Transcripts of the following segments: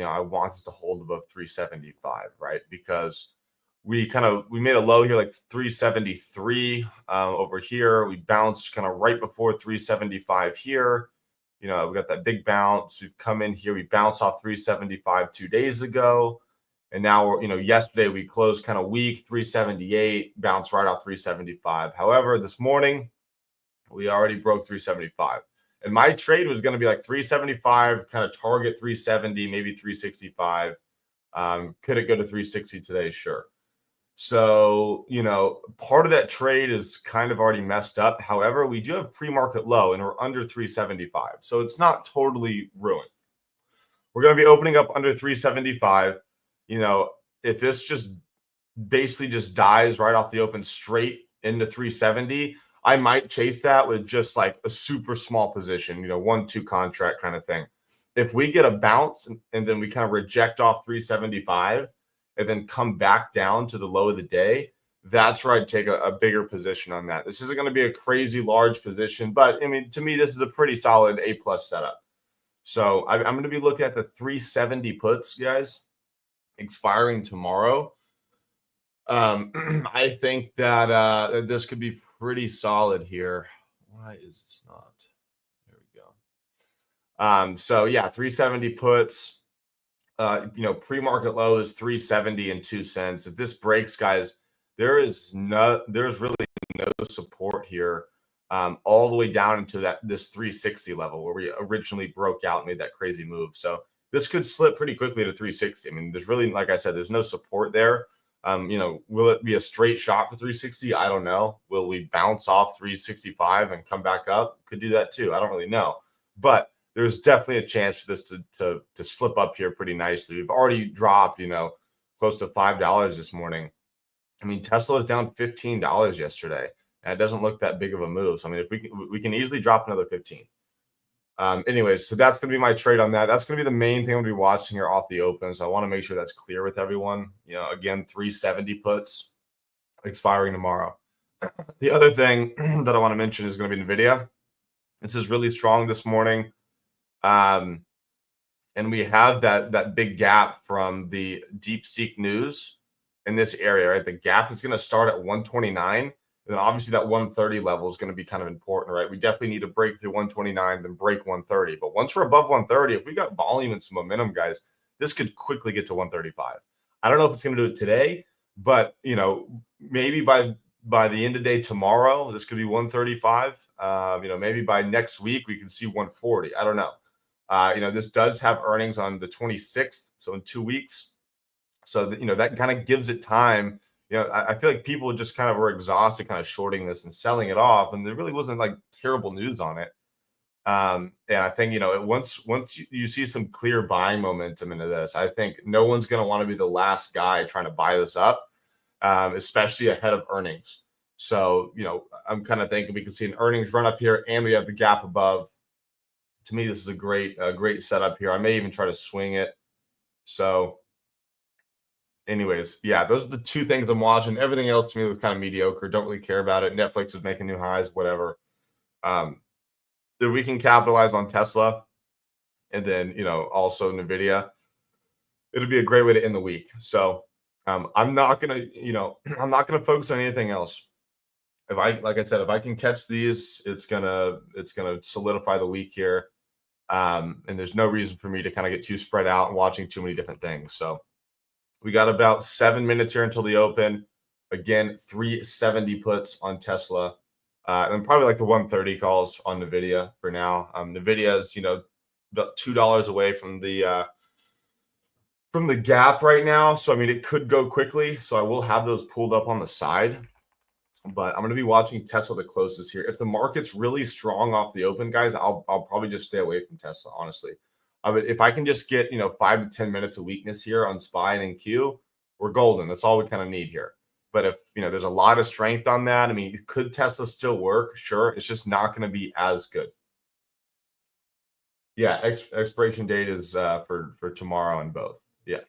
I want us to hold above 375, right? Because we made a low here like 373 over here. We bounced kind of right before 375 here. We got that big bounce. We've come in here. We bounced off 375 2 days ago. And now we're, yesterday we closed kind of weak, 378, bounced right off 375. However, this morning we already broke 375. And my trade was going to be like 375, kind of target 370, maybe 365. Could it go to 360 today? Sure. So, part of that trade is kind of already messed up. However, we do have pre-market low and we're under 375. So it's not totally ruined. We're going to be opening up under 375. If this just basically just dies right off the open straight into 370, I might chase that with just like a super small position, 1-2 contract kind of thing. If we get a bounce and then we kind of reject off 375 and then come back down to the low of the day, that's where I'd take a bigger position on that. This isn't going to be a crazy large position, but I mean, to me, this is a pretty solid A+ setup. So I'm going to be looking at the 370 puts, guys, expiring tomorrow. I think that this could be pretty solid here. Why is this not? There we go. So yeah, 370 puts. Pre-market low is 370 and 2 cents. If this breaks, guys, there's really no support here, all the way down into this 360 level where we originally broke out and made that crazy move. So this could slip pretty quickly to 360. I mean, there's really, like I said, there's no support there. Will it be a straight shot for 360? I don't know. Will we bounce off 365 and come back up? Could do that too. I don't really know. But there's definitely a chance for this to slip up here pretty nicely. We've already dropped, close to $5 this morning. I mean, Tesla was down $15 yesterday, and it doesn't look that big of a move. So I mean, if we can easily drop another 15. Anyways, so that's going to be my trade on that. That's going to be the main thing I'm going to be watching here off the open. So I want to make sure that's clear with everyone. Again, 370 puts expiring tomorrow. The other thing that I want to mention is going to be NVIDIA. This is really strong this morning. And we have that big gap from the DeepSeek news in this area, right? The gap is going to start at 129. And then obviously that 130 level is going to be kind of important, right? We definitely need to break through 129, then break 130. But once we're above 130, if we got volume and some momentum, guys, this could quickly get to 135. I don't know if it's going to do it today, but, maybe by the end of day tomorrow, this could be 135. Maybe by next week, we can see 140. I don't know. This does have earnings on the 26th, so in 2 weeks. So, that kind of gives it time. I feel like people just kind of were exhausted kind of shorting this and selling it off, and there really wasn't like terrible news on it. And I think, once you see some clear buying momentum into this, I think no one's going to want to be the last guy trying to buy this up, especially ahead of earnings. So, I'm kind of thinking we can see an earnings run up here and we have the gap above. To me, this is a great setup here. I may even try to swing it. So anyways, yeah, those are the two things I'm watching. Everything else to me was kind of mediocre. Don't really care about it. Netflix is making new highs, whatever. If we can capitalize on Tesla and then, also NVIDIA, it'll be a great way to end the week. So I'm not going to focus on anything else. Like I said, if I can catch these, it's gonna solidify the week here. And there's no reason for me to kind of get too spread out and watching too many different things. So we got about 7 minutes here until the open. Again, 370 puts on Tesla, and probably like the 130 calls on NVIDIA for now. NVIDIA is about $2 away from the gap right now. So I mean, it could go quickly. So I will have those pulled up on the side. But I'm going to be watching Tesla the closest here. If the market's really strong off the open, guys, I'll probably just stay away from Tesla, honestly. If I can just get 5 to 10 minutes of weakness here on SPY and NQ, we're golden. That's all we kind of need here. But if there's a lot of strength on that, I mean, could Tesla still work? Sure, it's just not going to be as good. Yeah, expiration date is for tomorrow on both. Yeah.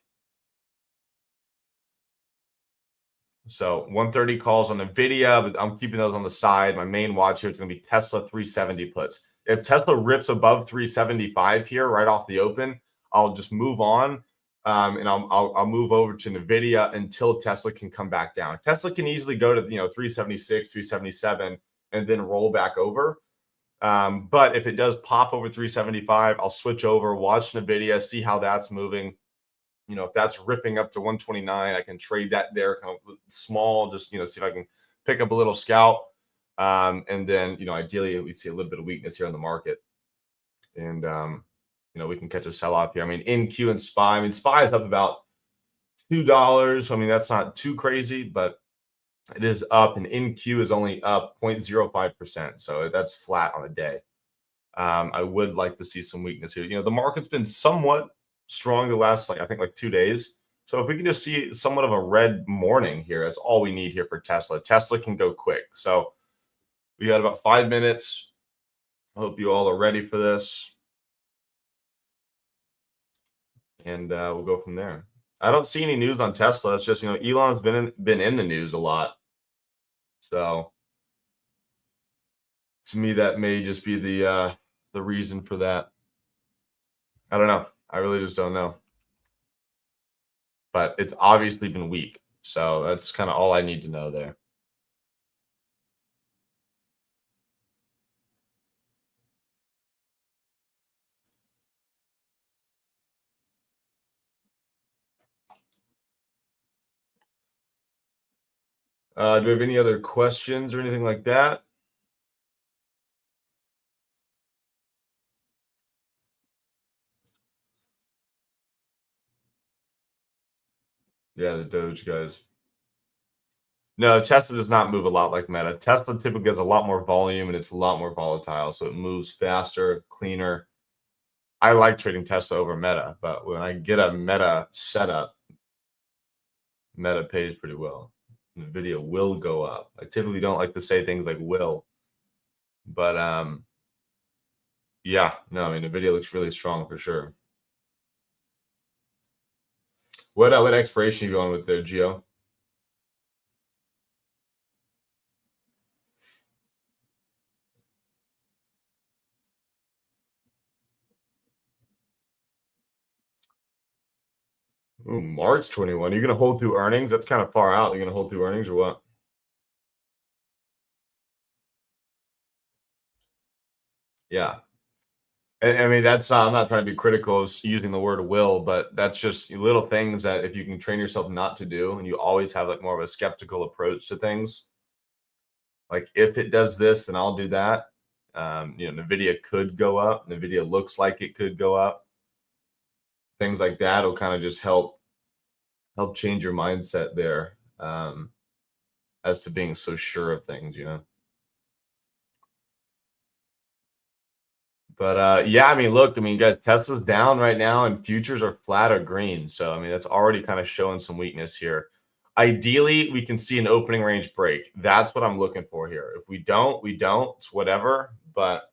So 130 calls on NVIDIA, but I'm keeping those on the side. My main watch here is going to be Tesla 370 puts. If Tesla rips above 375 here right off the open, I'll just move on. And I'll move over to NVIDIA until Tesla can come back down. Tesla can easily go to 376, 377, and then roll back over. But if it does pop over 375, I'll switch over, watch NVIDIA, see how that's moving. If that's ripping up to 129, I can trade that there kind of small, just see if I can pick up a little scalp. And then ideally we'd see a little bit of weakness here in the market. And we can catch a sell-off here. I mean, NQ and SPY. I mean, SPY is up about $2. I mean, that's not too crazy, but it is up, and NQ is only up 0.05%. So that's flat on the day. I would like to see some weakness here. The market's been somewhat strong the last, I think 2 days. So if we can just see somewhat of a red morning here, that's all we need here for Tesla. Tesla can go quick. So we got about 5 minutes. I hope you all are ready for this. And we'll go from there. I don't see any news on Tesla. It's just, Elon's been in the news a lot. So to me, that may just be the reason for that. I don't know. I really just don't know. But it's obviously been weak. So that's kind of all I need to know there. Do we have any other questions or anything like that? Yeah, the Doge guys. No, Tesla does not move a lot like Meta. Tesla typically has a lot more volume and it's a lot more volatile. So it moves faster, cleaner. I like trading Tesla over Meta, but when I get a Meta setup, Meta pays pretty well. NVIDIA will go up. I typically don't like to say things like will, but yeah, no, I mean NVIDIA looks really strong for sure. What expiration are you going with there, Gio? Ooh, March 21. You're going to hold through earnings? That's kind of far out. You're going to hold through earnings or what? Yeah. And I mean, that's I'm not trying to be critical of using the word will, but that's just little things that if you can train yourself not to do, and you always have more of a skeptical approach to things. Like if it does this, then I'll do that. NVIDIA could go up. NVIDIA looks like it could go up. Things like that will kind of just help change your mindset there, as to being so sure of things, But yeah, I mean, look, I mean, guys, Tesla's down right now and futures are flat or green. So I mean, that's already kind of showing some weakness here. Ideally, we can see an opening range break. That's what I'm looking for here. If we don't, we don't. It's whatever. But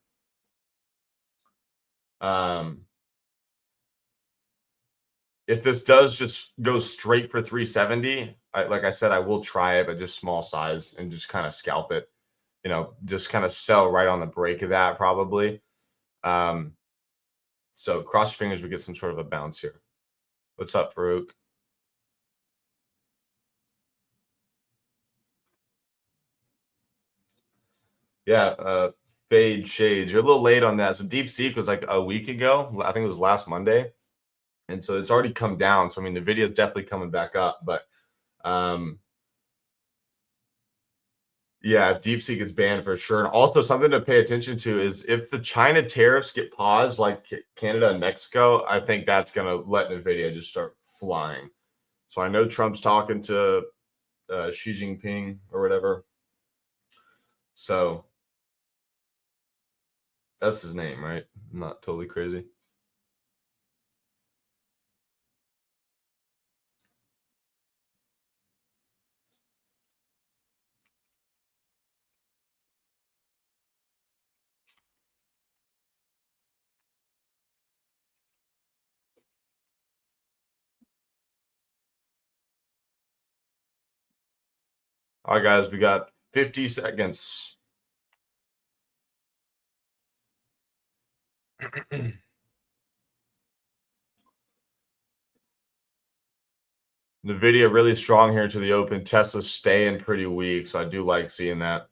if this does just go straight for 370, like I said, I will try it, but just small size and just kind of scalp it. Just kind of sell right on the break of that probably. So cross your fingers we get some sort of a bounce here. What's up, Farouk? Yeah, fade shades. You're a little late on that. So DeepSeek was like a week ago. I think it was last Monday. And so it's already come down. So I mean the video is definitely coming back up. But yeah, if DeepSeek gets banned for sure. And also something to pay attention to is if the China tariffs get paused like Canada and Mexico, I think that's gonna let NVIDIA just start flying. So I know Trump's talking to Xi Jinping or whatever. So that's his name, right? I'm not totally crazy. All right, guys, we got 50 seconds. NVIDIA really strong here into the open. Tesla's staying pretty weak, so I do like seeing that.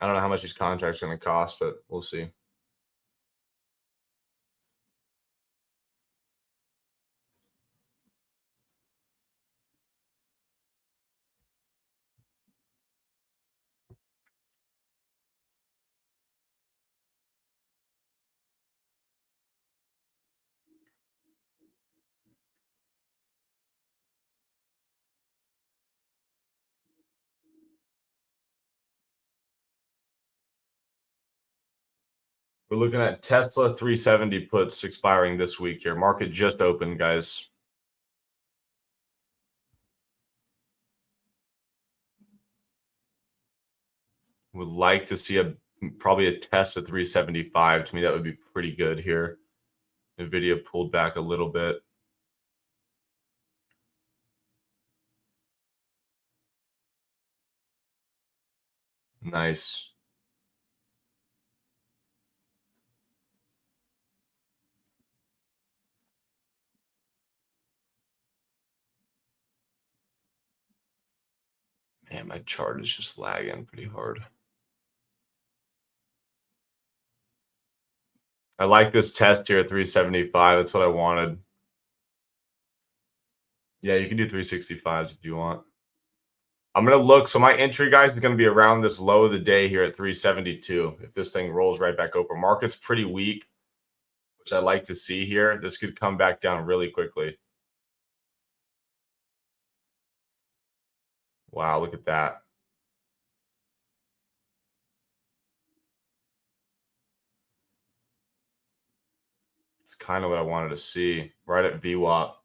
I don't know how much these contracts are going to cost, but we'll see. We're looking at Tesla 370 puts expiring this week here. Market just opened, guys. Would like to see probably a test at 375. To me, that would be pretty good here. NVIDIA pulled back a little bit. Nice. Man, my chart is just lagging pretty hard. I like this test here at 375. That's what I wanted. Yeah, you can do 365s if you want. I'm going to look. So my entry, guys, is going to be around this low of the day here at 372. If this thing rolls right back over. Market's pretty weak, which I like to see here. This could come back down really quickly. Wow, look at that. It's kind of what I wanted to see right at VWAP.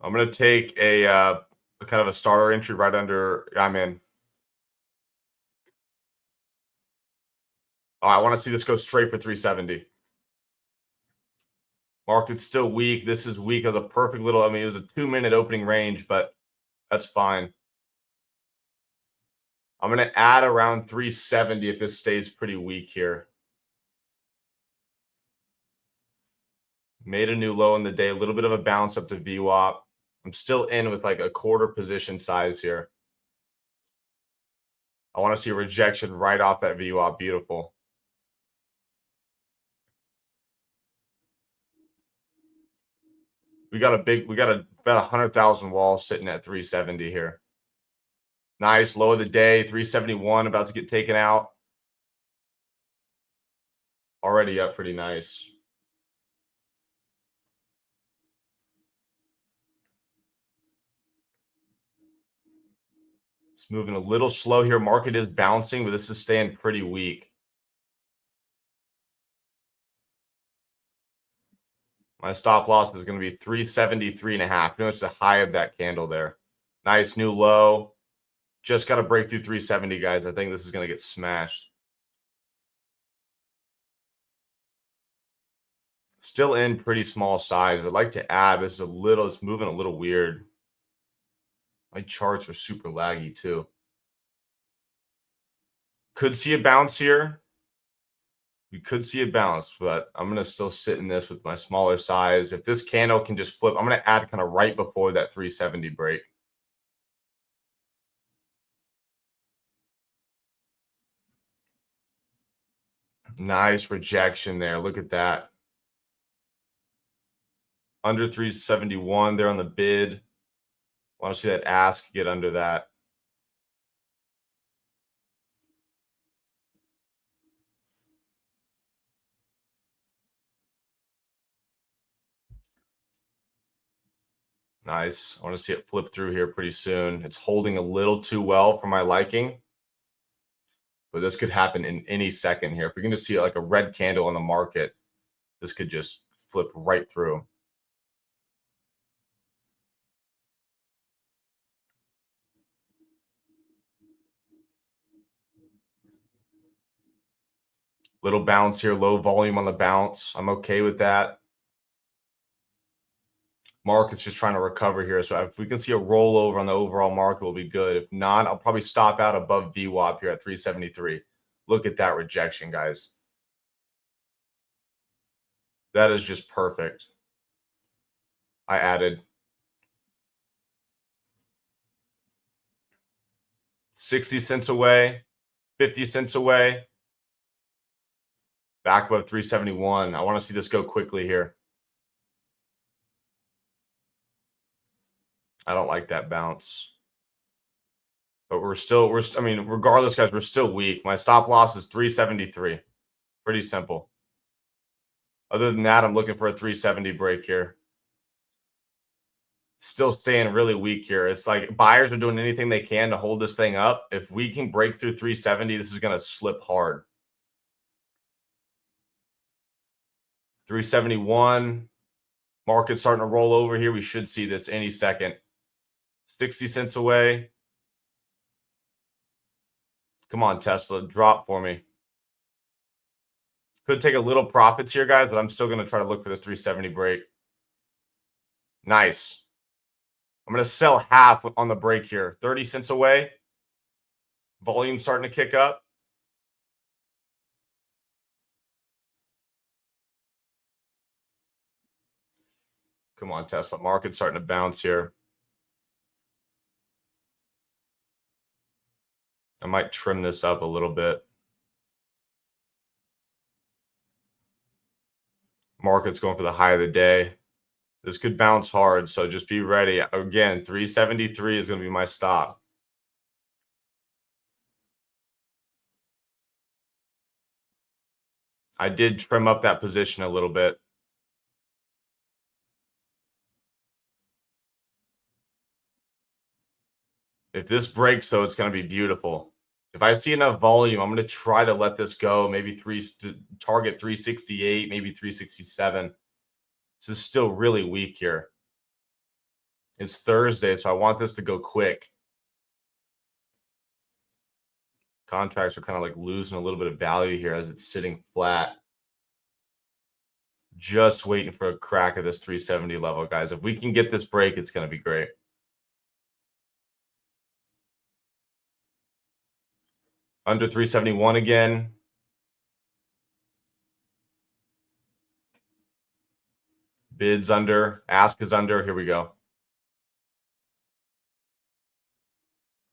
I'm going to take a kind of a starter entry right under. I'm in. Oh, I want to see this go straight for 370. Market's still weak. This is weak as a perfect little. I mean, it was a 2-minute opening range, but that's fine. I'm going to add around 370 if this stays pretty weak here. Made a new low in the day. A little bit of a bounce up to VWAP. I'm still in with like a quarter position size here. I want to see a rejection right off that VWAP. Beautiful. We got about 100,000 walls sitting at 370 here. Nice low of the day, 371, about to get taken out. Already up pretty nice. It's moving a little slow here. Market is bouncing, but this is staying pretty weak. My stop loss is going to be 373.5. You know, it's the high of that candle there. Nice new low. Just got to break through 370, guys. I think this is going to get smashed. Still in pretty small size. I'd like to add. This is it's moving a little weird. My charts are super laggy too. Could see a bounce here. We could see a bounce, but I'm going to still sit in this with my smaller size. If this candle can just flip, I'm going to add kind of right before that 370 break. Nice rejection there. Look at that. Under 371 there on the bid. Want to see that ask get under that. Nice. I want to see it flip through here pretty soon. It's holding a little too well for my liking. But this could happen in any second here. If we're going to see like a red candle on the market, this could just flip right through. Little bounce here, low volume on the bounce. I'm okay with that. Market's just trying to recover here. So if we can see a rollover on the overall market, will be good. If not, I'll probably stop out above VWAP here at 373. Look at that rejection, guys. That is just perfect. I added 60 cents away, 50 cents away, back above 371. I want to see this go quickly here. I don't like that bounce. But I mean, regardless, guys, we're still weak. My stop loss is 373. Pretty simple. Other than that, I'm looking for a 370 break here. Still staying really weak here. It's like buyers are doing anything they can to hold this thing up. If we can break through 370, this is going to slip hard. 371. Market's starting to roll over here. We should see this any second. 60 cents away. Come on, Tesla. Drop for me. Could take a little profits here, guys, but I'm still going to try to look for this 370 break. Nice. I'm going to sell half on the break here. 30 cents away. Volume starting to kick up. Come on, Tesla. Market's starting to bounce here. I might trim this up a little bit. Market's going for the high of the day. This could bounce hard, so just be ready. Again, 373 is going to be my stop. I did trim up that position a little bit. If this breaks, though, it's going to be beautiful. If I see enough volume, I'm going to try to let this go. Maybe target 368, maybe 367. This is still really weak here. It's Thursday, so I want this to go quick. Contracts are kind of like losing a little bit of value here as it's sitting flat. Just waiting for a crack of this 370 level, guys. If we can get this break, it's going to be great. Under 371 again. Bids under. Ask is under. Here we go.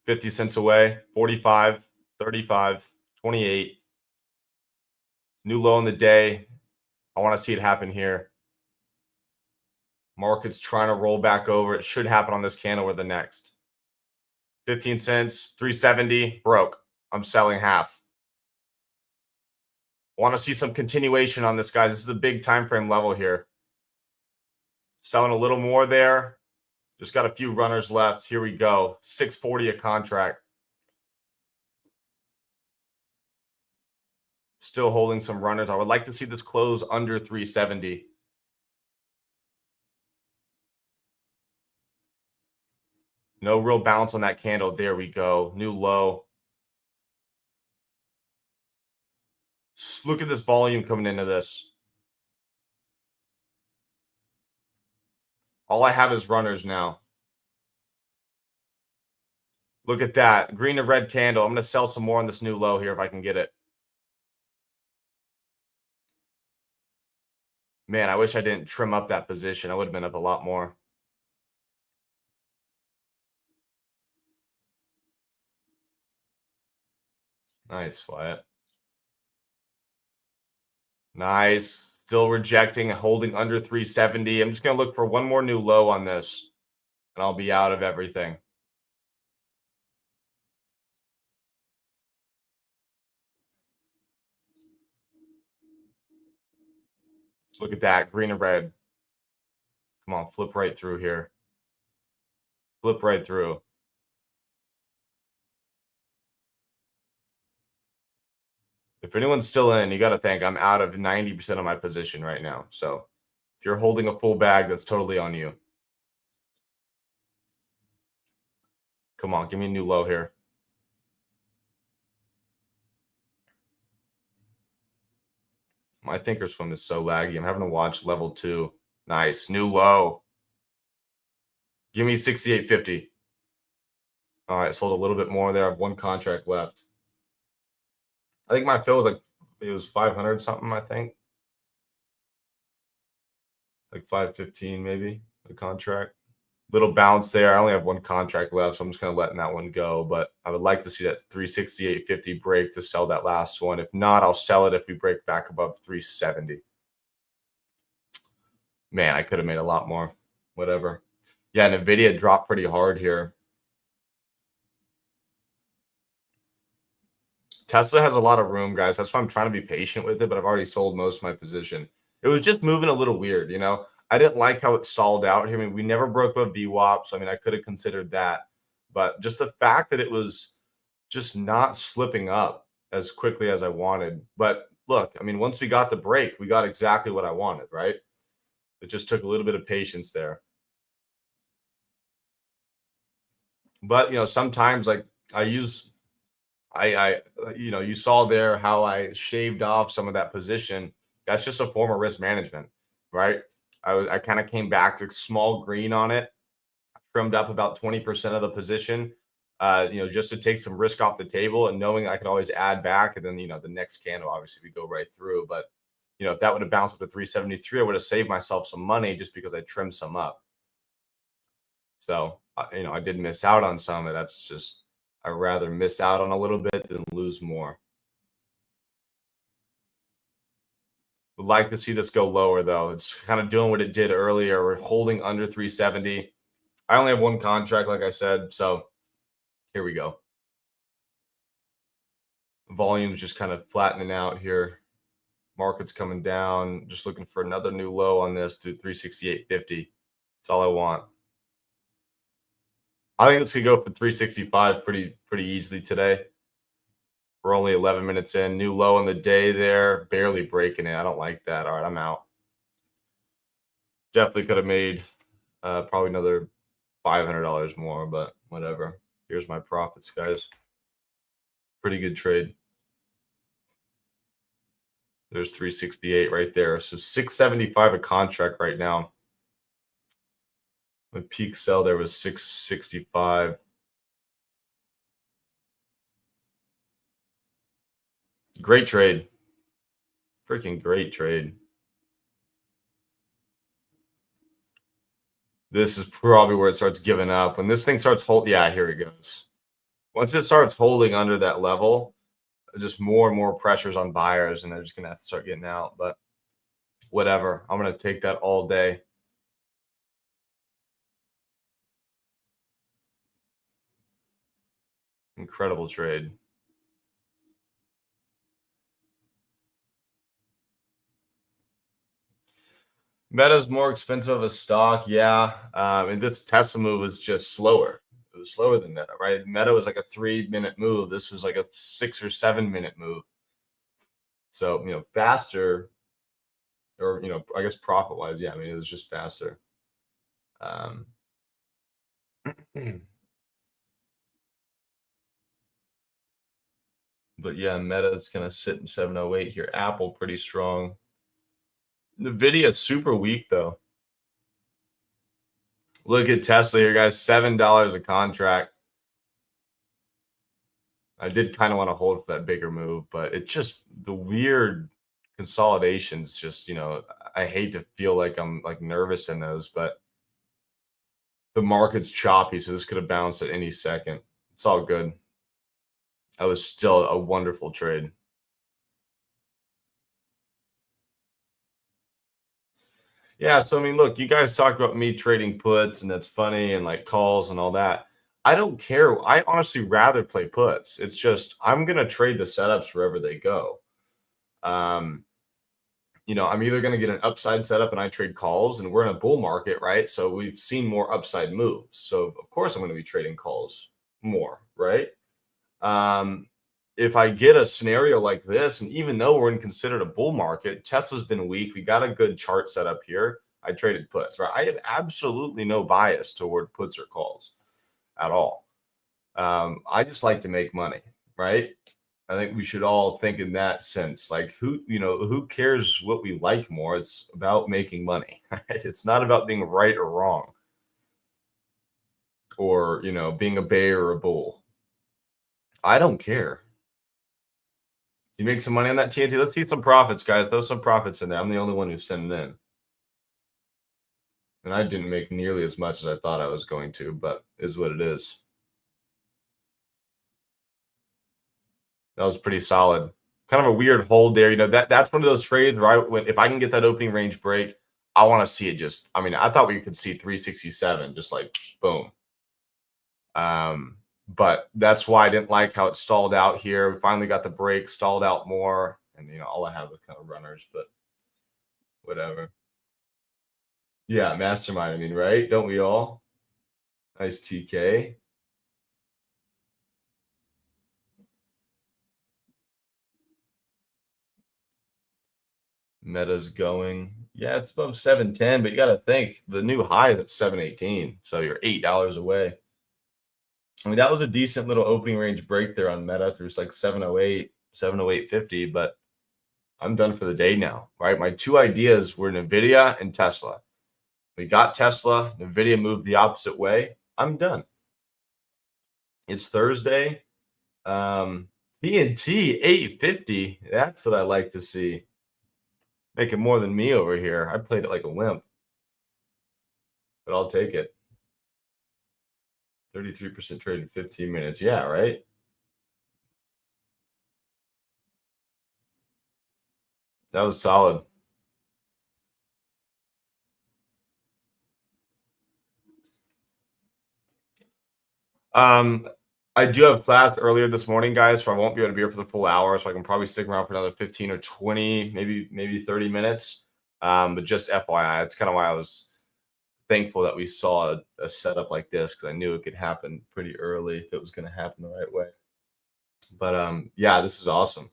50 cents away. 45, 35, 28. New low in the day. I want to see it happen here. Market's trying to roll back over. It should happen on this candle or the next. 15 cents. 370. Broke. I'm selling half. Want to see some continuation on this, guys. This is a big time frame level here. Selling a little more there. Just got a few runners left. Here we go. 640 a contract. Still holding some runners. I would like to see this close under 370. No real bounce on that candle. There we go. New low. Look at this volume coming into this. All I have is runners now. Look at that. Green to red candle. I'm going to sell some more on this new low here if I can get it. Man, I wish I didn't trim up that position. I would have been up a lot more. Nice, Wyatt. Nice. Still rejecting, holding under 370. I'm just going to look for one more new low on this, and I'll be out of everything. Look at that. Green and red. Come on, flip right through here. Flip right through. If anyone's still in, you got to think I'm out of 90% of my position right now. So if you're holding a full bag, that's totally on you. Come on, give me a new low here. My Thinkorswim is so laggy. I'm having to watch level 2. Nice. New low. Give me 68.50. All right, sold a little bit more there. I have one contract left. I think my fill was like, it was 500 something, I think. Like 515 maybe, the contract. Little bounce there. I only have one contract left, so I'm just kind of letting that one go. But I would like to see that 368.50 break to sell that last one. If not, I'll sell it if we break back above 370. Man, I could have made a lot more. Whatever. Yeah, NVIDIA dropped pretty hard here. Tesla has a lot of room, guys. That's why I'm trying to be patient with it, but I've already sold most of my position. It was just moving a little weird, you know. I didn't like how it stalled out here. I mean, we never broke above VWAP, so I mean, I could have considered that. But just the fact that it was just not slipping up as quickly as I wanted. But look, I mean, once we got the break, we got exactly what I wanted, right? It just took a little bit of patience there. But, you know, sometimes like I use you know, you saw there how I shaved off some of that position. That's just a form of risk management, right? I kind of came back to small green on it, trimmed up about 20% of the position, you know, just to take some risk off the table and knowing I could always add back. And then, you know, the next candle, obviously, we go right through. But, you know, if that would have bounced up to 373, I would have saved myself some money just because I trimmed some up. So, you know, I did miss out on some. And that's just, I'd rather miss out on a little bit than lose more. Would like to see this go lower, though. It's kind of doing what it did earlier. We're holding under 370. I only have one contract, like I said. So here we go. Volume's just kind of flattening out here. Market's coming down. Just looking for another new low on this to 368.50. That's all I want. I think it's gonna go for 365 pretty easily today. We're only 11 minutes in. New low on the day there. Barely breaking it. I don't like that. All right, I'm out. Definitely could have made probably another $500 more, but whatever. Here's my profits, guys. Pretty good trade. There's 368 right there. So 675 a contract right now. My peak sell there was 665. Great trade. Freaking great trade. This is probably where it starts giving up. When this thing starts holding, yeah, here it goes. Once it starts holding under that level, just more and more pressures on buyers, and they're just gonna have to start getting out. But whatever, I'm gonna take that all day. Incredible trade. Meta's more expensive of a stock, yeah. And this Tesla move was just slower. It was slower than Meta, right? Meta was like a 3-minute move. This was like a 6 or 7-minute move. So, you know, faster, or, you know, I guess profit wise, yeah, I mean, it was just faster. But yeah, Meta is going to sit in 708 here. Apple pretty strong. NVIDIA super weak though. Look at Tesla here, guys. $7 a contract. I did kind of want to hold for that bigger move, but it just the weird consolidations. Just, you know, I hate to feel like I'm like nervous in those, but the market's choppy, so this could have bounced at any second. It's all good. That was still a wonderful trade. Yeah, so I mean, look, you guys talked about me trading puts, and that's funny, and like calls and all that. I don't care. I honestly rather play puts. It's just I'm gonna trade the setups wherever they go. Um, you know, I'm either gonna get an upside setup and I trade calls, and we're in a bull market, right? So we've seen more upside moves. So of course I'm gonna be trading calls more, right? Um, if I get a scenario like this, and even though we're in considered a bull market, Tesla's been weak. We got a good chart set up here. I traded puts, right? I have absolutely no bias toward puts or calls at all. I just like to make money, right? I think we should all think in that sense. Like who cares what we like more? It's about making money, right? It's not about being right or wrong. or, being a bear or a bull. I don't care. You make some money on that TNT. Let's see some profits, guys. Throw some profits in there. I'm the only one who's sending in. And I didn't make nearly as much as I thought I was going to, but is what it is. That was pretty solid. Kind of a weird hold there. That's one of those trades where if I can get that opening range break, I want to see it just. I mean, I thought we could see 367, just like boom. But that's why I didn't like how it stalled out here. We finally got the break, stalled out more, and all I have is kind of runners, but whatever. Yeah, mastermind. I mean, right? Don't we all? Nice TK. Meta's going. Yeah, it's above 710, but you got to think the new high is at 718. So you're $8 away. I mean, that was a decent little opening range break there on Meta through like 708, 708.50, but I'm done for the day now, right? My two ideas were NVIDIA and Tesla. We got Tesla. NVIDIA moved the opposite way. I'm done. It's Thursday. TNT 850. That's what I like to see. Making more than me over here. I played it like a wimp, but I'll take it. 33% trade in 15 minutes. Yeah, right? That was solid. I do have class earlier this morning, guys, so I won't be able to be here for the full hour. So I can probably stick around for another 15 or 20, maybe 30 minutes. But just FYI, that's kind of why I was thankful that we saw a setup like this, because I knew it could happen pretty early if it was going to happen the right way. But yeah, this is awesome.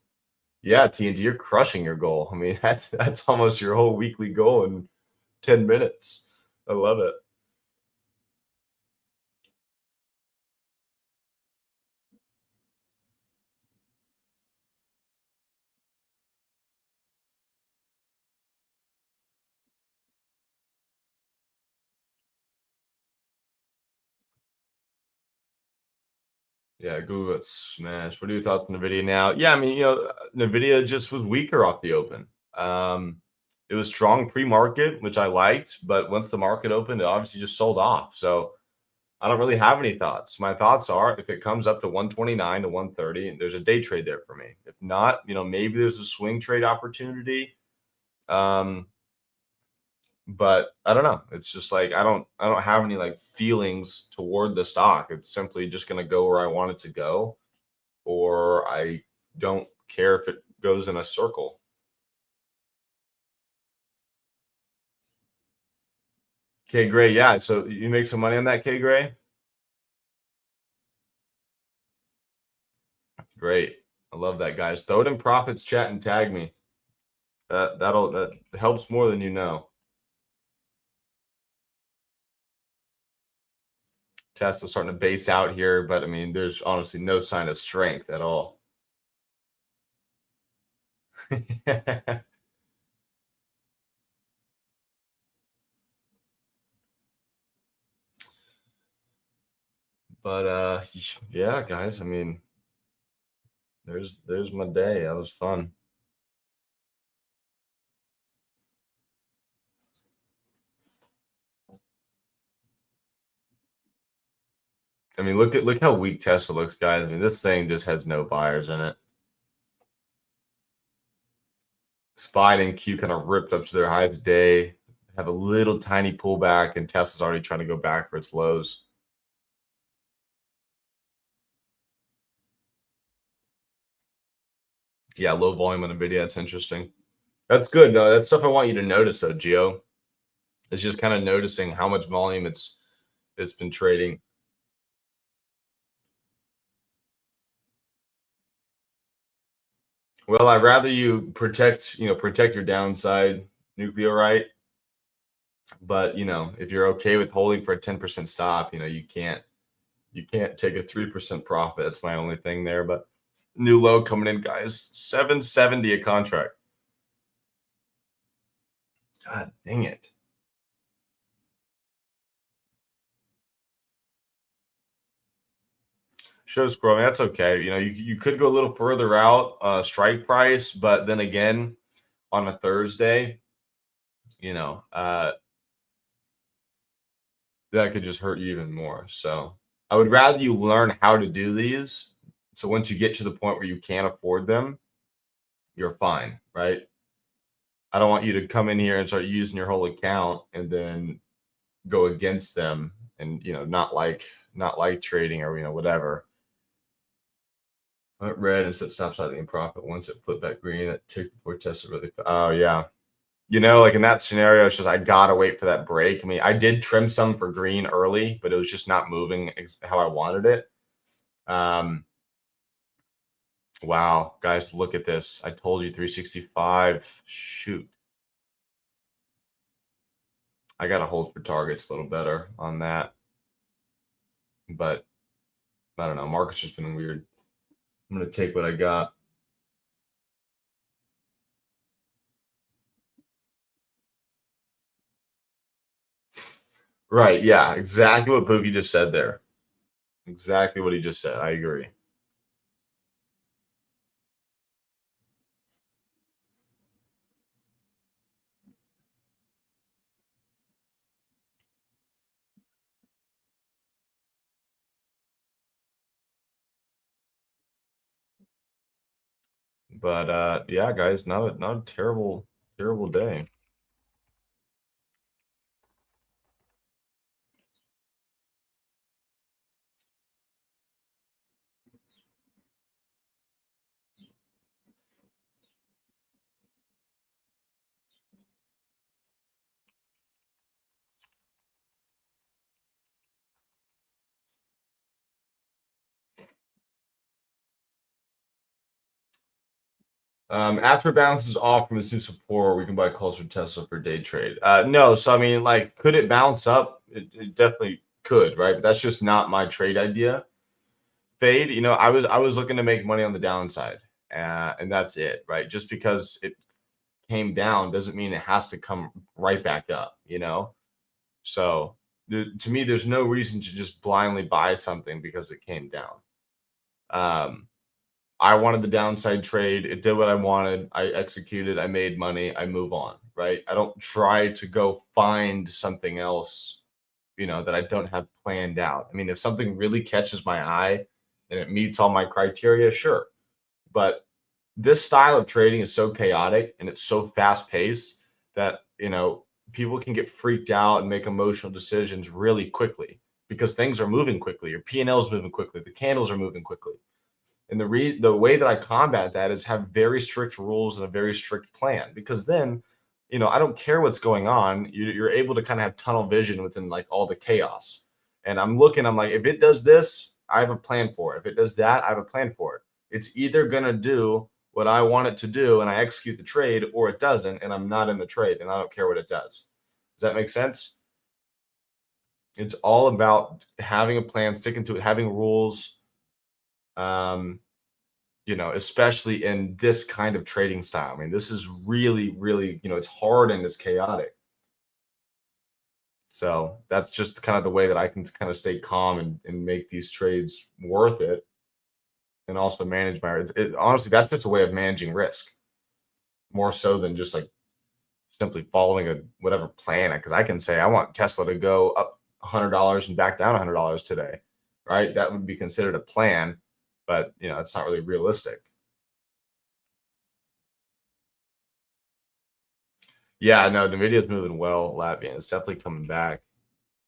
Yeah, TNT, you're crushing your goal. I mean, that's almost your whole weekly goal in 10 minutes. I love it. Yeah, Google got smashed. What are your thoughts on NVIDIA now? Yeah, I mean, NVIDIA just was weaker off the open. It was strong pre-market, which I liked, but once the market opened, it obviously just sold off. So I don't really have any thoughts. My thoughts are if it comes up to 129 to 130, there's a day trade there for me. If not, maybe there's a swing trade opportunity. But I don't know. It's just like I don't have any like feelings toward the stock. It's simply just going to go where I want it to go, or I don't care if it goes in a circle. K Gray, yeah. So you make some money on that, K Gray? Great. I love that, guys. Throw it in profits chat and tag me. That helps more than you know. Tesla's starting to base out here, but I mean, there's honestly no sign of strength at all. But yeah, guys, I mean, there's my day. That was fun. I mean, look how weak Tesla looks, guys. I mean, this thing just has no buyers in it. SPY and Q kind of ripped up to their highest day, have a little tiny pullback, and Tesla's already trying to go back for its lows. Yeah, low volume on NVIDIA. That's interesting. That's good, though. That's stuff I want you to notice, though, Gio. It's just kind of noticing how much volume it's been trading. Well, I'd rather you protect your downside, Nucleo, right? But if you're okay with holding for a 10% stop, you can't take a 3% profit. That's my only thing there. But new low coming in, guys. 770 a contract. God dang it. show scroll. I mean, that's okay. You know, you could go a little further out, strike price, but then again, on a Thursday, you know, that could just hurt you even more. So I would rather you learn how to do these. So once you get to the point where you can't afford them, you're fine, right? I don't want you to come in here and start using your whole account and then go against them and not like trading or whatever. Went red and set stops out in profit. Once it flipped back green, that tick before tested really. Oh yeah, like in that scenario, it's just I gotta wait for that break. I mean, I did trim some for green early, but it was just not moving how I wanted it. Wow, guys, look at this. I told you 365. Shoot, I gotta hold for targets a little better on that, but I don't know. Market's just been weird. I'm gonna take what I got. Right. Yeah. Exactly what Pookie just said there. Exactly what he just said. I agree. But yeah, guys, not a terrible day. After it bounces off from its new support, we can buy calls for Tesla for day trade. No, so I mean, like, could it bounce up? It definitely could, right? But that's just not my trade idea. Fade, I was looking to make money on the downside, and that's it, right? Just because it came down doesn't mean it has to come right back up. So to me, there's no reason to just blindly buy something because it came down. Um, I wanted the downside trade. It did what I wanted. I executed. I made money. I move on, right? I don't try to go find something else, that I don't have planned out. I mean, if something really catches my eye and it meets all my criteria, sure. But this style of trading is so chaotic and it's so fast paced that, people can get freaked out and make emotional decisions really quickly because things are moving quickly. Your P&L is moving quickly. The candles are moving quickly. And the way that I combat that is have very strict rules and a very strict plan because then, I don't care what's going on. You're able to kind of have tunnel vision within like all the chaos. And I'm like, if it does this, I have a plan for it. If it does that, I have a plan for it. It's either gonna do what I want it to do and I execute the trade, or it doesn't, and I'm not in the trade and I don't care what it does. Does that make sense? It's all about having a plan, sticking to it, having rules. Um, especially in this kind of trading style. I mean, this is really, really, it's hard and it's chaotic. So that's just kind of the way that I can kind of stay calm and make these trades worth it and also manage honestly, that's just a way of managing risk more so than just like simply following a whatever plan. Because I can say I want Tesla to go up $100 and back down $100 today, right? That would be considered a plan, but it's not really realistic. Yeah, no, NVIDIA's moving well, Latvian. It's definitely coming back.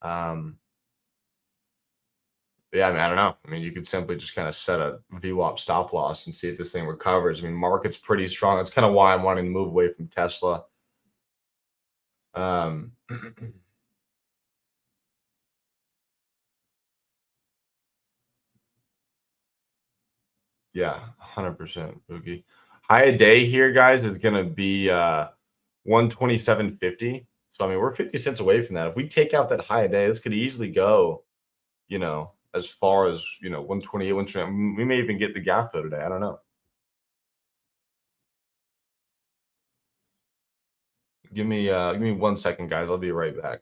Um, yeah, I mean, I don't know. I mean, you could simply just kind of set a VWAP stop loss and see if this thing recovers. I mean, market's pretty strong. That's kind of why I'm wanting to move away from Tesla. Um, yeah, 100% Boogie. High a day here, guys, is going to be 127.50. So, I mean, we're 50 cents away from that. If we take out that high a day, this could easily go, as far as, 128, 120. We may even get the gap fill today. I don't know. Give me 1 second, guys. I'll be right back.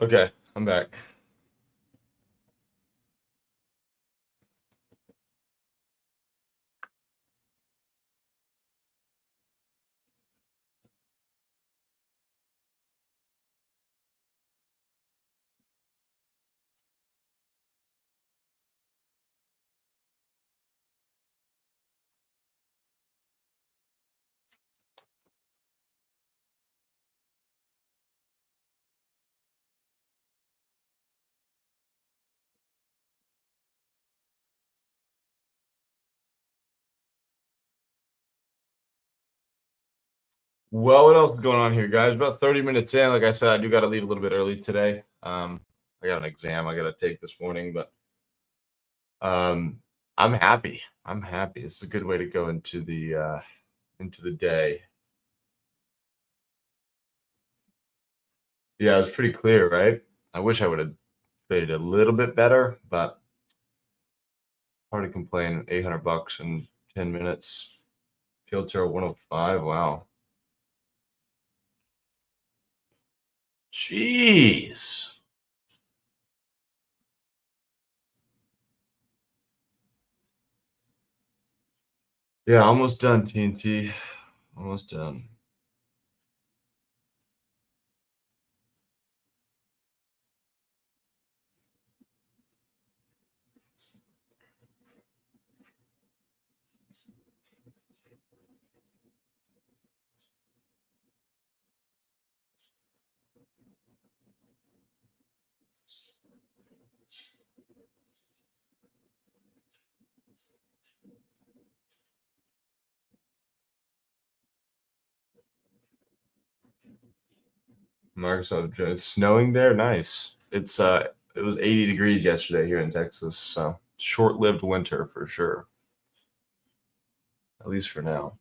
Okay, I'm back. Well, what else is going on here, guys? About 30 minutes in. Like I said, I do got to leave a little bit early today. I got an exam I got to take this morning, but I'm happy. I'm happy. It's a good way to go into the day. Yeah, it's pretty clear, right? I wish I would have traded a little bit better, but hard to complain. $800 in 10 minutes. Field Terror 105. Wow. Jeez. Yeah, almost done, TNT. Almost done. Microsoft. It's snowing there. Nice. It was 80 degrees yesterday here in Texas, so short-lived winter for sure. At least for now.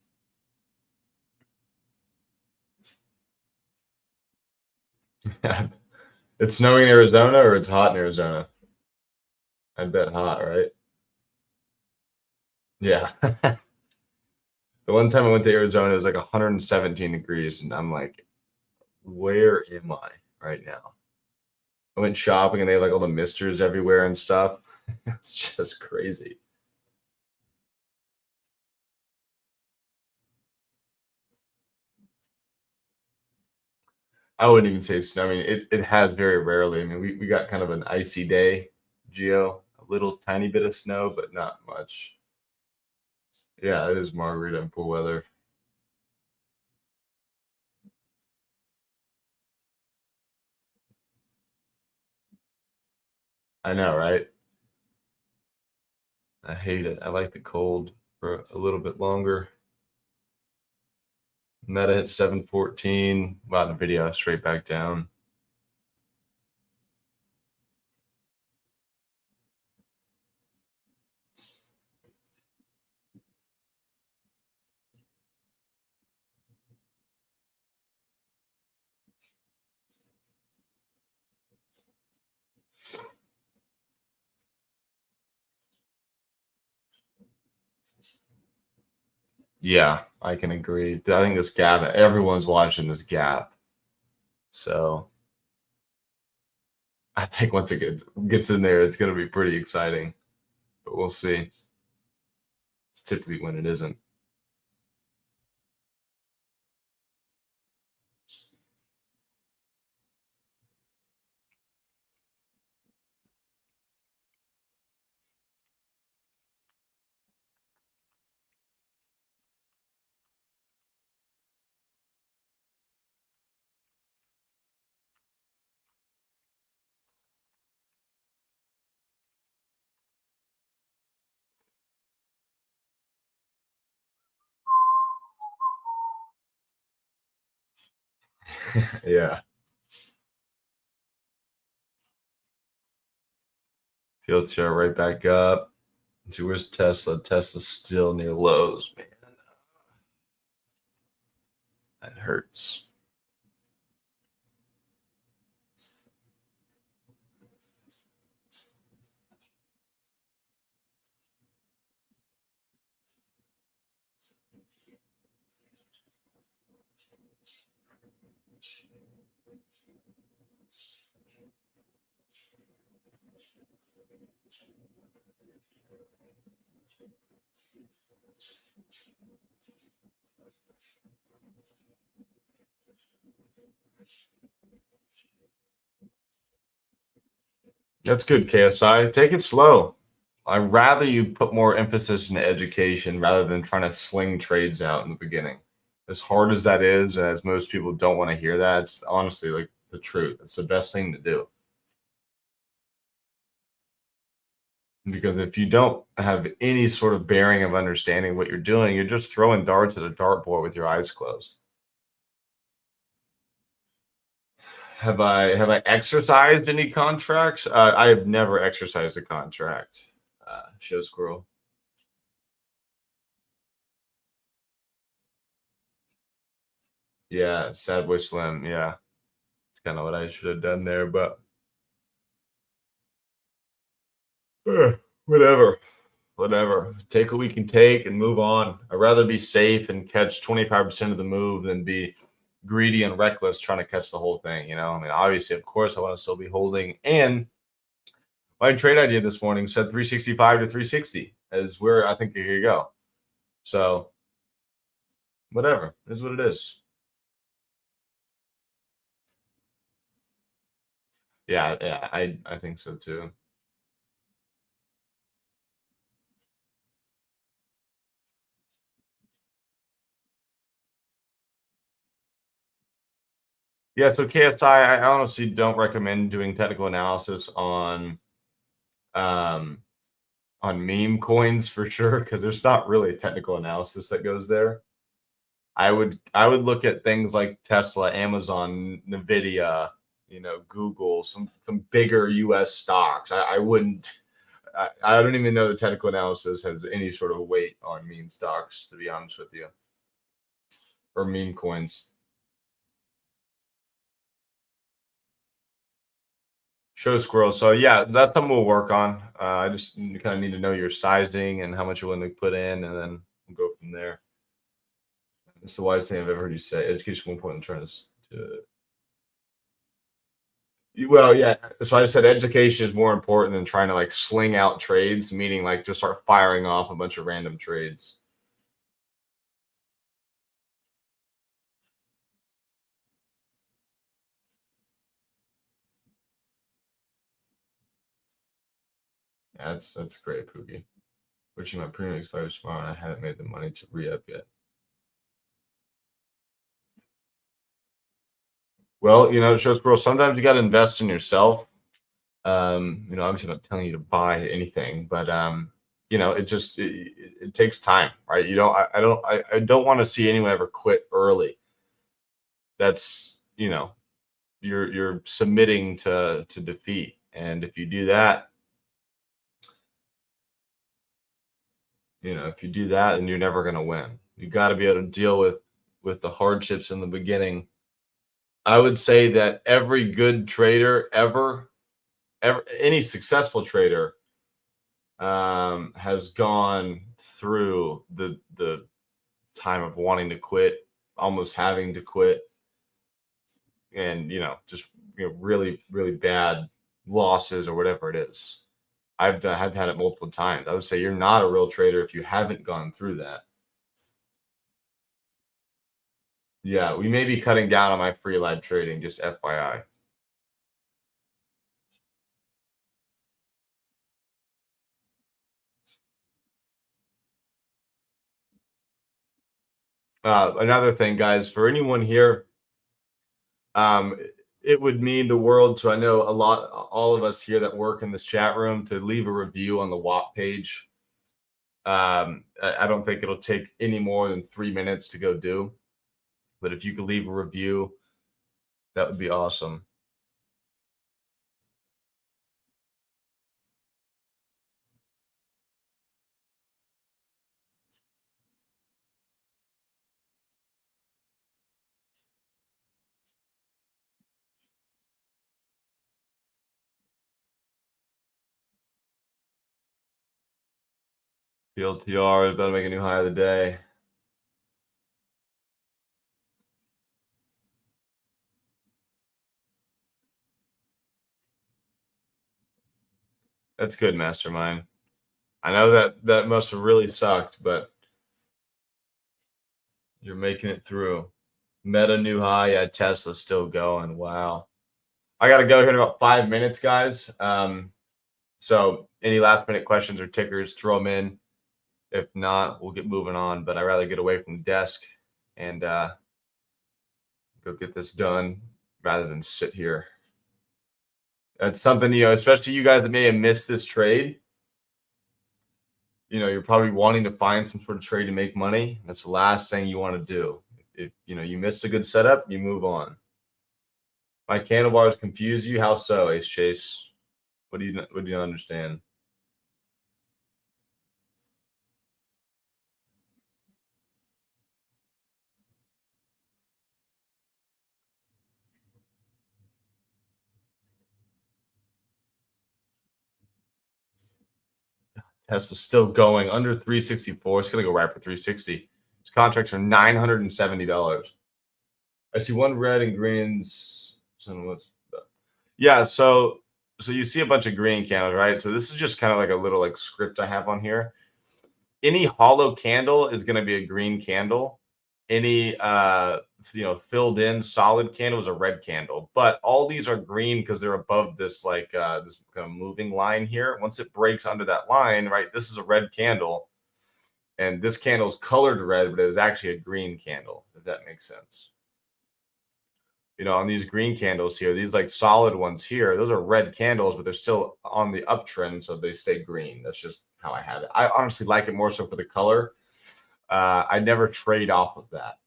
It's snowing in Arizona or it's hot in Arizona? I bet hot, right? Yeah. The one time I went to Arizona, it was like 117 degrees, and I'm like, where am I right now? I went shopping and they have like all the misters everywhere and stuff. It's just crazy. I wouldn't even say snow. I mean, it has very rarely. I mean, we got kind of an icy day, Geo, a little tiny bit of snow, but not much. Yeah, it is Margarita and pool weather. I know, right? I hate it. I like the cold for a little bit longer. Meta hit 714. Wow, the video straight back down. Yeah, I can agree. I think this gap, everyone's watching this gap. So I think once it gets in there, it's going to be pretty exciting. But we'll see. It's typically when it isn't. Yeah. Field chart right back up. See, where's Tesla? Tesla's still near lows, man. That hurts. That's good, KSI. Take it slow. I'd rather you put more emphasis into education rather than trying to sling trades out in the beginning. As hard as that is, as most people don't want to hear that, it's honestly like the truth. It's the best thing to do. Because if you don't have any sort of bearing of understanding what you're doing, you're just throwing darts at a dartboard with your eyes closed. Have I exercised any contracts? I have never exercised a contract. Show squirrel. Yeah, sad boy slim. Yeah, it's kind of what I should have done there, but whatever, whatever. Take what we can take and move on. I'd rather be safe and catch 25% of the move than be greedy and reckless trying to catch the whole thing. You know, I mean, obviously, of course, I want to still be holding. And my trade idea this morning said 365 to 360 is where I think you go. So whatever, it is what it is. Yeah, yeah, I think so too. Yeah, so KSI, I honestly don't recommend doing technical analysis um on meme coins for sure because there's not really a technical analysis that goes there. I would look at things like Tesla, Amazon, NVDA, Google, some bigger US stocks. I wouldn't I don't even know the technical analysis has any sort of weight on meme stocks, to be honest with you, or meme coins. Show squirrel. So yeah, that's something we'll work on. I just kind of need to know your sizing and how much you're willing to put in, and then we'll go from there. It's the widest thing I've ever heard you say. Education 1 point in terms to well, yeah. So I said education is more important than trying to like sling out trades, meaning like just start firing off a bunch of random trades. Yeah, that's great, Poogie. Wishing my premium expires tomorrow, and I haven't made the money to re-up yet. Well, shows bro. Sometimes you got to invest in yourself. Obviously not telling you to buy anything, but it takes time, right? I don't want to see anyone ever quit early. That's you're submitting to defeat, and if you do that, if you do that, then you're never going to win. You got to be able to deal with the hardships in the beginning. I would say that every good trader ever any successful trader has gone through the time of wanting to quit, almost having to quit, and just really really bad losses or whatever it is. I've had it multiple times. I would say you're not a real trader if you haven't gone through that. Yeah, we may be cutting down on my free live trading, just FYI. Another thing, guys, for anyone here, um, it would mean the world to I know all of us here that work in this chat room to leave a review on the WAP page. I don't think it'll take any more than 3 minutes to go do, but if you could leave a review, that would be awesome. PLTR is about to make a new high of the day. That's good, Mastermind. I know that must have really sucked, but you're making it through. Meta new high. Yeah, Tesla's still going. Wow. I got to go here in about 5 minutes, guys. So any last minute questions or tickers, throw them in. If not, we'll get moving on. But I'd rather get away from the desk and go get this done rather than sit here. That's something, especially you guys that may have missed this trade. You're probably wanting to find some sort of trade to make money. That's the last thing you want to do. If you missed a good setup, you move on. My candle bars confuse you. How so, Ace Chase? What do you understand? Tesla's still going under 364. It's gonna go right for 360. These contracts are $970. I see one red and greens. Yeah, so you see a bunch of green candles, right? So this is just kind of like a little like script I have on here. Any hollow candle is going to be a green candle. Any filled in solid candle is a red candle. But all these are green because they're above this this kind of moving line here. Once it breaks under that line, right? This is a red candle, and this candle is colored red, but it is actually a green candle. If that makes sense. On these green candles here, these like solid ones here, those are red candles, but they're still on the uptrend, so they stay green. That's just how I have it. I honestly like it more so for the color. I never trade off of that.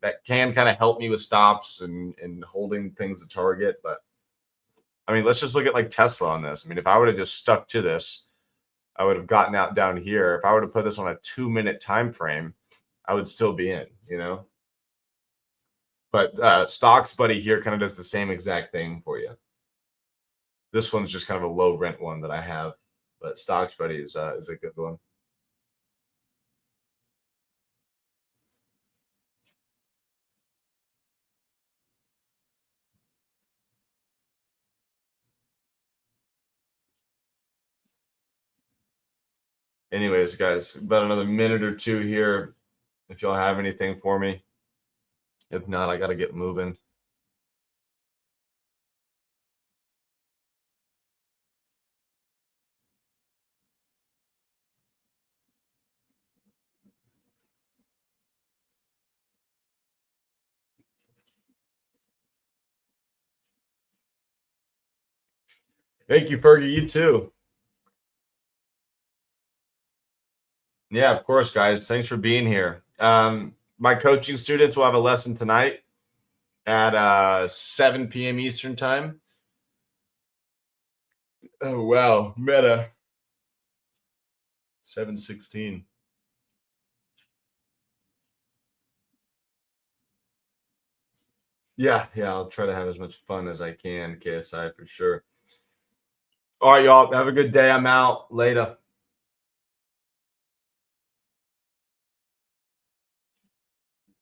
That can kind of help me with stops and holding things to target. But I mean, let's just look at like Tesla on this. I mean, if I would have just stuck to this, I would have gotten out down here. If I would have put this on a 2-minute time frame, I would still be in, But Stocks Buddy here kind of does the same exact thing for you. This one's just kind of a low rent one that I have, but Stocks Buddy is a good one. Anyways, guys, about another minute or two here. If y'all have anything for me. If not, I got to get moving. Thank you, Fergie. You too. Yeah, of course, guys. Thanks for being here. My coaching students will have a lesson tonight at 7 p.m. Eastern time. Oh, wow. Meta. 7:16. Yeah, I'll try to have as much fun as I can, KSI, for sure. All right, y'all. Have a good day. I'm out. Later.